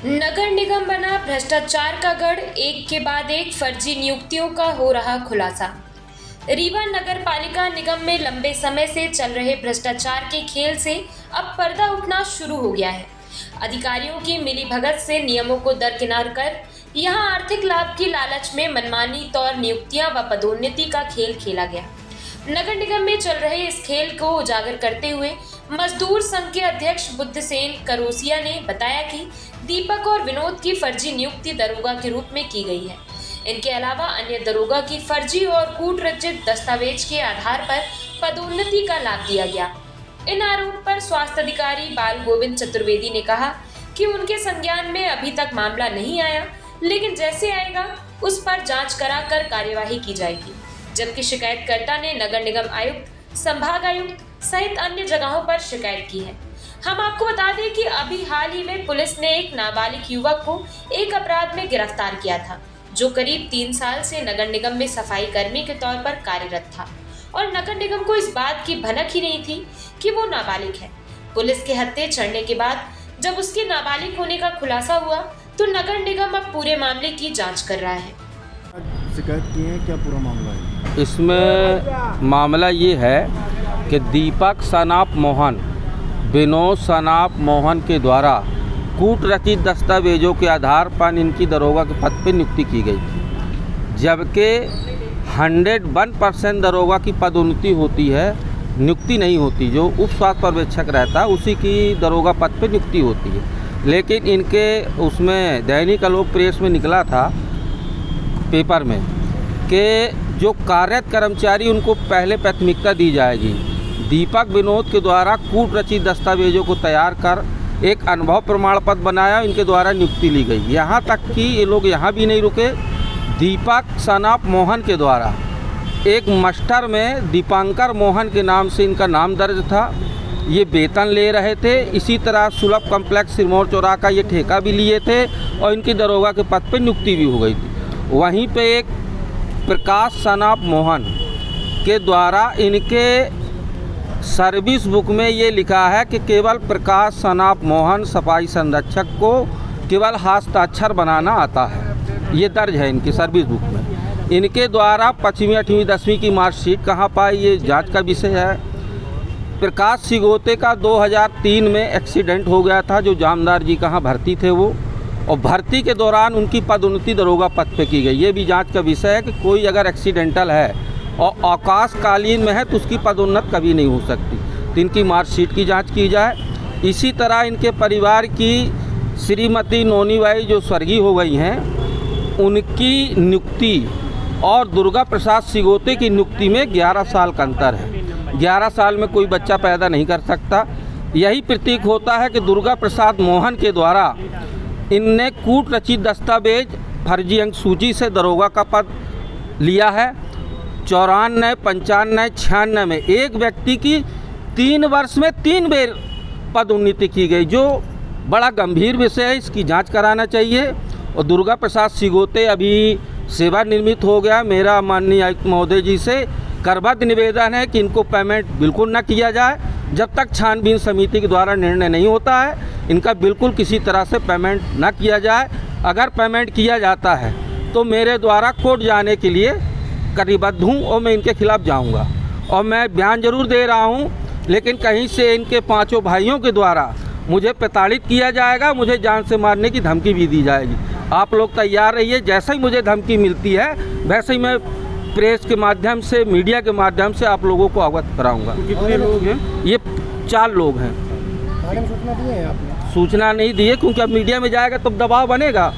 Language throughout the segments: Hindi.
नगर निगम बना भ्रष्टाचार का गढ़, एक के बाद एक फर्जी नियुक्तियों का हो रहा खुलासा। रीवा नगर पालिका निगम में लंबे समय से चल रहे भ्रष्टाचार के खेल से अब पर्दा उठना शुरू हो गया है। अधिकारियों की मिलीभगत से नियमों को दरकिनार कर यहां आर्थिक लाभ की लालच में मनमानी तौर नियुक्तियां व पदोन्नति का खेल खेला गया। नगर निगम में चल रहे इस खेल को उजागर करते हुए मजदूर संघ के अध्यक्ष बुद्धसेन करोसिया ने बताया कि दीपक और विनोद की फर्जी नियुक्ति दरोगा के रूप में की गई है। इनके अलावा अन्य दरोगा की फर्जी और कूटरचित दस्तावेज के आधार पर पदोन्नति का लाभ दिया गया। इन आरोप पर स्वास्थ्य अधिकारी बाल गोविंद चतुर्वेदी ने कहा कि उनके संज्ञान में अभी तक मामला नहीं आया, लेकिन जैसे आएगा उस पर जांच कराकर कार्यवाही की जाएगी। जबकि शिकायतकर्ता ने नगर निगम आयुक्त, संभाग आयुक्त सहित अन्य जगहों पर शिकायत की है। हम आपको बता दें कि अभी हाल ही में पुलिस ने एक नाबालिग युवक को एक अपराध में गिरफ्तार किया था, जो करीब 3 साल से नगर निगम में सफाई कर्मी के तौर पर कार्यरत था और नगर निगम को इस बात की भनक ही नहीं थी कि वो नाबालिग है। पुलिस के हत्थे चढ़ने के बाद जब उसके नाबालिग होने का खुलासा हुआ तो नगर निगम अब पूरे मामले की जांच कर रहा है। शिकायत की है, क्या पूरा मामला है? इसमें मामला ये है कि दीपक सनाप मोहन, विनोद सनाप मोहन के द्वारा कूटरचित दस्तावेजों के आधार पर इनकी दरोगा के पद पर नियुक्ति की गई थी, जबकि 101% दरोगा की पदोन्नति होती है, नियुक्ति नहीं होती। जो उप स्वास्थ्य पर्यवेक्षक रहता है उसी की दरोगा पद पर नियुक्ति होती है। लेकिन इनके उसमें दैनिक आलोक प्रेस में निकला था पेपर में कि जो कार्यरत कर्मचारी उनको पहले प्राथमिकता दी जाएगी। दीपक विनोद के द्वारा कूटरचित दस्तावेजों को तैयार कर एक अनुभव प्रमाण पत्र बनाया, इनके द्वारा नियुक्ति ली गई। यहाँ तक कि ये लोग यहाँ भी नहीं रुके। दीपक सनाप मोहन के द्वारा एक मास्टर में दीपांकर मोहन के नाम से इनका नाम दर्ज था। ये वेतन ले रहे थे। इसी तरह सुलभ कॉम्प्लेक्स सिरमौर चौराहा का ये ठेका भी लिए थे और इनकी दरोगा के पद पर नियुक्ति भी हो गई थी। वहीं पे एक प्रकाश सनाप मोहन के द्वारा इनके सर्विस बुक में ये लिखा है कि केवल प्रकाश सनाप मोहन सफाई संरक्षक को केवल हस्ताक्षर बनाना आता है। ये दर्ज है इनकी सर्विस बुक में। इनके द्वारा 5वीं 8वीं 10वीं की मार्कशीट कहाँ पाई, ये जांच का विषय है। प्रकाश सिगोते का 2003 में एक्सीडेंट हो गया था, जो जामदार जी कहाँ भर्ती थे वो, और भर्ती के दौरान उनकी पदोन्नति दरोगा पद पे की गई। ये भी जांच का विषय है कि कोई अगर एक्सीडेंटल है और अवकाशकालीन में है तो उसकी पदोन्नति कभी नहीं हो सकती। तो इनकी मार्कशीट की जांच की जाए। इसी तरह इनके परिवार की श्रीमती नोनीबाई जो स्वर्गीय हो गई हैं, उनकी नियुक्ति और दुर्गा प्रसाद सिगोते की नियुक्ति में 11 साल का अंतर है। 11 साल में कोई बच्चा पैदा नहीं कर सकता। यही प्रतीक होता है कि दुर्गा प्रसाद मोहन के द्वारा इनने कूटरचित दस्तावेज फर्जी अंक सूची से दरोगा का पद लिया है। 94, 95, 96 में एक व्यक्ति की 3 वर्ष में 3 बार पदोन्नति की गई, जो बड़ा गंभीर विषय है। इसकी जांच कराना चाहिए। और दुर्गा प्रसाद सिगोते अभी सेवानिवृत्त हो गया। मेरा माननीय आयुक्त महोदय जी से करबद्ध निवेदन है कि इनको पेमेंट बिल्कुल न किया जाए जब तक छानबीन समिति के द्वारा निर्णय नहीं होता है। इनका बिल्कुल किसी तरह से पेमेंट ना किया जाए। अगर पेमेंट किया जाता है तो मेरे द्वारा कोर्ट जाने के लिए कटिबद्ध हूँ और मैं इनके खिलाफ जाऊँगा। और मैं बयान जरूर दे रहा हूँ, लेकिन कहीं से इनके 5 भाइयों के द्वारा मुझे प्रताड़ित किया जाएगा, मुझे जान से मारने की धमकी भी दी जाएगी। आप लोग तैयार रहिए। जैसे ही मुझे धमकी मिलती है वैसे ही मैं प्रेस के माध्यम से, मीडिया के माध्यम से आप लोगों को अवगत कराऊंगा। कितने लोग हैं? ये 4 लोग हैं। सूचना दी है आपने? सूचना नहीं दी है, क्योंकि अब मीडिया में जाएगा तो दबाव बनेगा।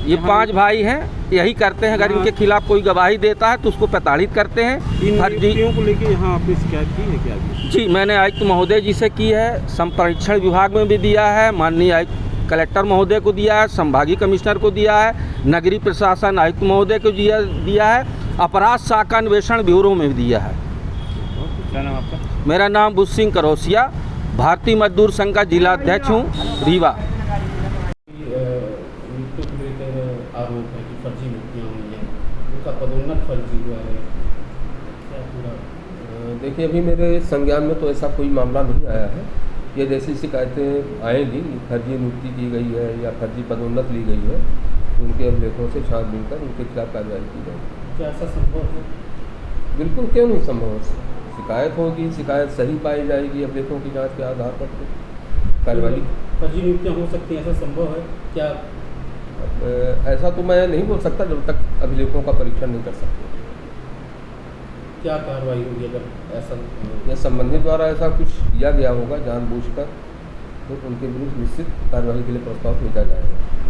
ये 5 भाई हैं, यही करते हैं। अगर इनके खिलाफ कोई गवाही देता है तो उसको प्रताड़ित करते हैं। फर्जी को लेके यहाँ आपने शिकायत की है क्या? जी, मैंने आयुक्त महोदय जी से की है, संप्रेक्षण विभाग में भी दिया है, माननीय आयुक्त कलेक्टर महोदय को दिया है, संभागीय कमिश्नर को दिया है, नगरीय प्रशासन आयुक्त महोदय को दिया है, अपराध शाखा अन्वेषण ब्यूरो में भी दिया है। क्या नाम आपका? मेरा नाम बुद्धसेन करोसिया, भारतीय मजदूर संघ का जिला अध्यक्ष हूँ, रीवा। आरोप है कि फर्जी नियुक्तियाँ हुई हैं, उनका पदोन्नत फर्जी हुआ है, क्या पूरा? देखिए, अभी मेरे संज्ञान में तो ऐसा कोई मामला नहीं आया है, ये जैसी शिकायतें आएंगी, फर्जी नियुक्ति की गई है या फर्जी पदोन्नत ली गई है, तो उनके अभिलेखों से छानबीन कर उनके खिलाफ कार्रवाई की जाएगी। क्या ऐसा संभव है? बिल्कुल, क्यों नहीं संभव है। शिकायत होगी, शिकायत सही पाई जाएगी, अभिलेखों की जांच के आधार पर तो कार्रवाई। फर्जी नियुक्तियाँ हो सकती हैं, ऐसा संभव है क्या? ऐसा तो मैं नहीं बोल सकता जब तक अभिलेखों का परीक्षण नहीं कर सकते। क्या कार्रवाई होगी अगर ऐसा? या संबंधित द्वारा ऐसा कुछ किया गया होगा जानबूझकर, तो उनके विरुद्ध निश्चित कार्रवाई के लिए प्रस्ताव भेजा जाएगा।